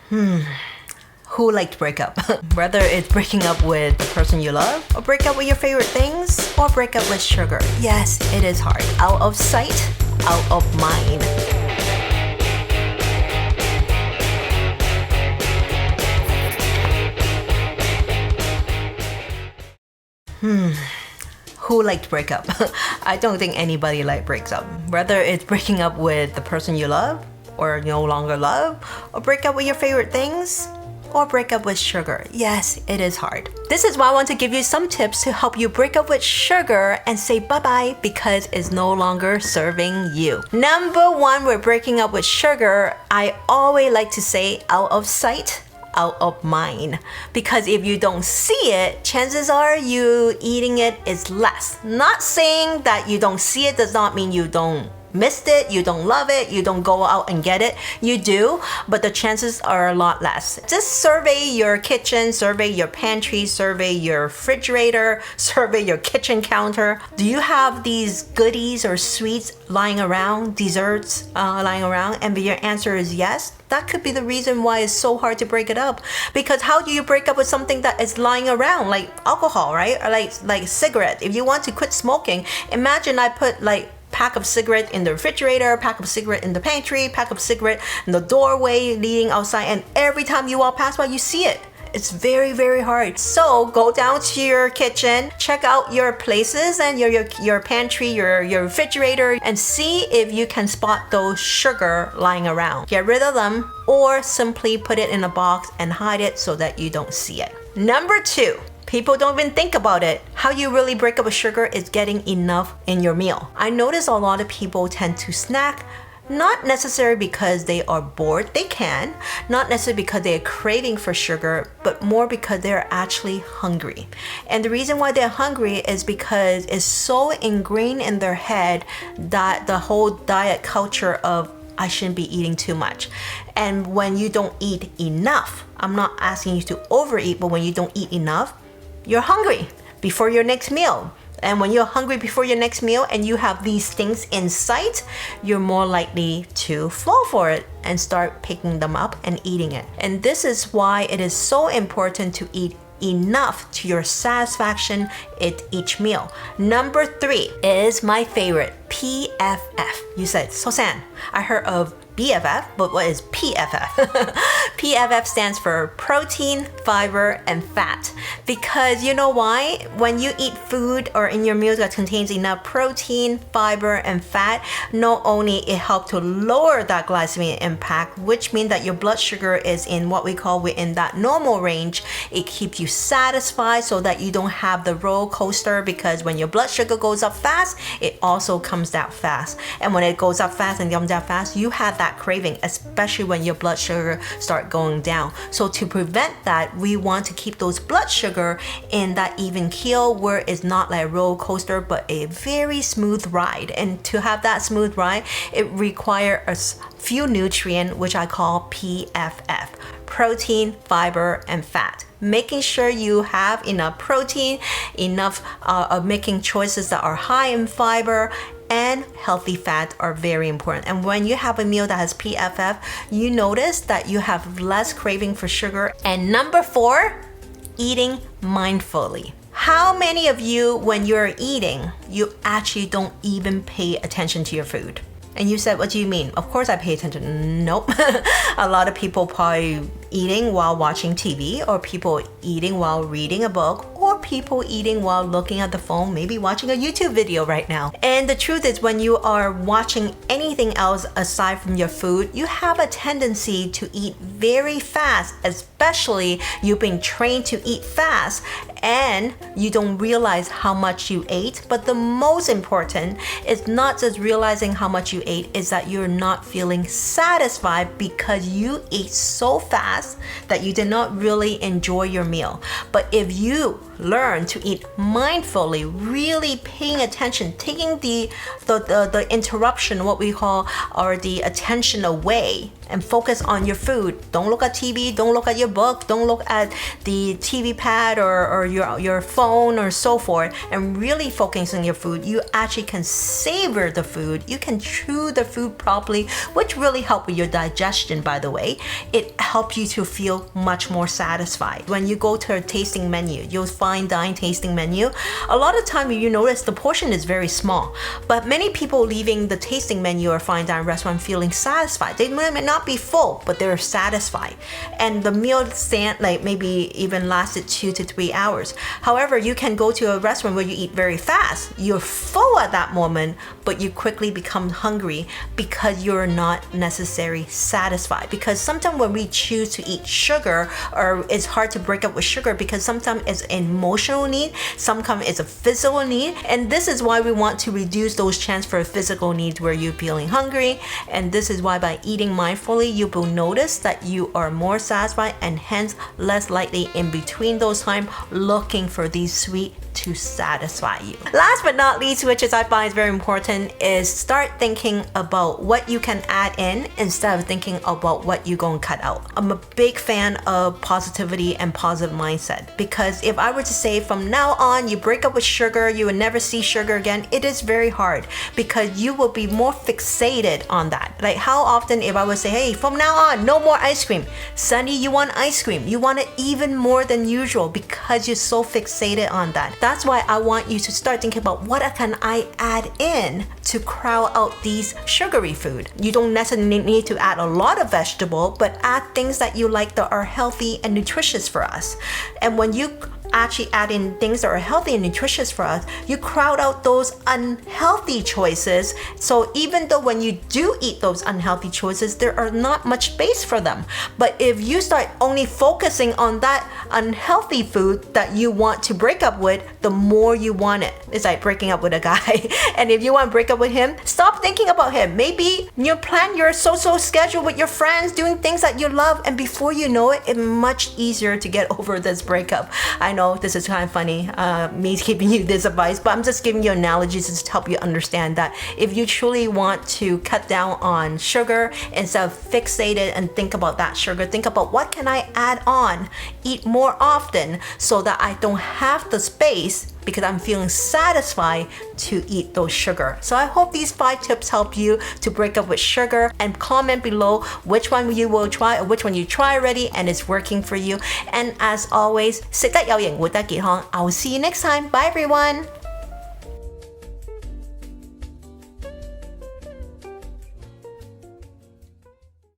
Who likes to break up? Whether it's breaking up with the person you love, or break up with your favorite things, or break up with sugar. Yes, it is hard. Out of sight, out of mind. Who likes to break up? I don't think anybody breaks up. Whether it's breaking up with the person you love, or no longer love, or break up with your favorite things, or break up with sugar. Yes, it is hard. This is why I want to give you some tips to help you break up with sugar and say bye-bye because it's no longer serving you. Number one, we're breaking up with sugar. I always like to say out of sight, out of mind. Because if you don't see it, chances are you eating it is less. Not saying that you don't see it does not mean you don't missed it, you don't love it, you don't go out and get it. You do, but the chances are a lot less. Just survey your kitchen, survey your pantry, survey your refrigerator, survey your kitchen counter. Do you have these goodies or sweets lying around, desserts lying around? And if your answer is yes, that could be the reason why it's so hard to break it up. Because how do you break up with something that is lying around, like alcohol, right? Or like cigarette. If you want to quit smoking, imagine I put pack of cigarette in the refrigerator, pack of cigarette in the pantry, pack of cigarette in the doorway leading outside, and every time you walk past by, you see it. It's very, very hard. So go down to your kitchen, check out your places and your pantry, your refrigerator, and see if you can spot those sugar lying around. Get rid of them, or simply put it in a box and hide it so that you don't see it. Number two, people don't even think about it. How you really break up with sugar is getting enough in your meal. I notice a lot of people tend to snack, not necessarily because they are bored, they can, not necessarily because they are craving for sugar, but more because they're actually hungry. And the reason why they're hungry is because it's so ingrained in their head that the whole diet culture of I shouldn't be eating too much. And when you don't eat enough, I'm not asking you to overeat, but when you don't eat enough, you're hungry before your next meal. And when you're hungry before your next meal and you have these things in sight, you're more likely to fall for it and start picking them up and eating it. And this is why it is so important to eat enough to your satisfaction at each meal. Number three is my favorite, PFF. You said, Sosan, I heard of BFF, but what is PFF? PFF stands for protein, fiber, and fat. Because you know why? When you eat food or in your meals that contains enough protein, fiber, and fat, not only it helps to lower that glycemic impact, which means that your blood sugar is in what we call within that normal range. It keeps you satisfied so that you don't have the roller coaster, because when your blood sugar goes up fast, it also comes down fast. And when it goes up fast and comes down fast, you have that craving, especially when your blood sugar start going down. So to prevent that, we want to keep those blood sugar in that even keel where it's not like a roller coaster, but a very smooth ride. And to have that smooth ride, it requires a few nutrients, which I call PFF. Protein, fiber, and fat. Making sure you have enough protein, enough of making choices that are high in fiber, and healthy fat are very important. And when you have a meal that has PFF, you notice that you have less craving for sugar. And number four, eating mindfully. How many of you, when you're eating, you actually don't even pay attention to your food? And you said, what do you mean? Of course I pay attention. Nope. A lot of people probably eating while watching TV, or people eating while reading a book, or people eating while looking at the phone, maybe watching a YouTube video right now. And the truth is, when you are watching anything else aside from your food, you have a tendency to eat very fast, especially you've been trained to eat fast and you don't realize how much you ate. But the most important is not just realizing how much you ate, is that you're not feeling satisfied because you ate so fast that you did not really enjoy your meal. But if you learn to eat mindfully, really paying attention, taking the interruption, what we call, or the attention away and focus on your food. Don't look at TV, don't look at your book, don't look at the TV pad or your phone or so forth, and really focus on your food. You actually can savor the food. You can chew the food properly, which really help with your digestion, by the way. It helps you to feel much more satisfied. When you go to a tasting menu, you'll find dine tasting menu. A lot of time you notice the portion is very small, but many people leaving the tasting menu or fine dine restaurant feeling satisfied. They might not be full, but they're satisfied. And the meal stand like maybe even lasted 2 to 3 hours. However, you can go to a restaurant where you eat very fast. You're full at that moment, but you quickly become hungry because you're not necessarily satisfied. Because sometimes when we choose to eat sugar, or it's hard to break up with sugar because sometimes it's an emotional need, sometimes it's a physical need. And this is why we want to reduce those chances for physical needs where you're feeling hungry. And this is why by eating mindfully, you will notice that you are more satisfied and hence less likely in between those times looking for these sweet to satisfy you. Last but not least, which is I find is very important, is start thinking about what you can add in instead of thinking about what you're going to cut out. I'm a big fan of positivity and positive mindset, because if I were to say from now on you break up with sugar, you will never see sugar again, it is very hard because you will be more fixated on that. Like how often if I would say, hey, from now on no more ice cream, Sunny, you want ice cream, you want it even more than usual because you're so fixated on that. That's why I want you to start thinking about what can I add in to crowd out these sugary food. You don't necessarily need to add a lot of vegetable, but add things that you like that are healthy and nutritious for us. And when you actually add in things that are healthy and nutritious for us, you crowd out those unhealthy choices. So even though when you do eat those unhealthy choices, there are not much space for them. But if you start only focusing on that unhealthy food that you want to break up with, the more you want it. It's like breaking up with a guy. And if you want to break up with him, stop thinking about him. Maybe you plan your social schedule with your friends, doing things that you love, and before you know it, it's much easier to get over this breakup. I know this is kind of funny, me giving you this advice, but I'm just giving you analogies to help you understand that if you truly want to cut down on sugar, instead of fixated and think about that sugar, think about what can I add on, eat more often so that I don't have the space because I'm feeling satisfied to eat those sugar. So I hope these 5 tips help you to break up with sugar, and comment below which one you will try or which one you try already and it's working for you. And as always, 食得有型活得健康. I will see you next time. Bye everyone.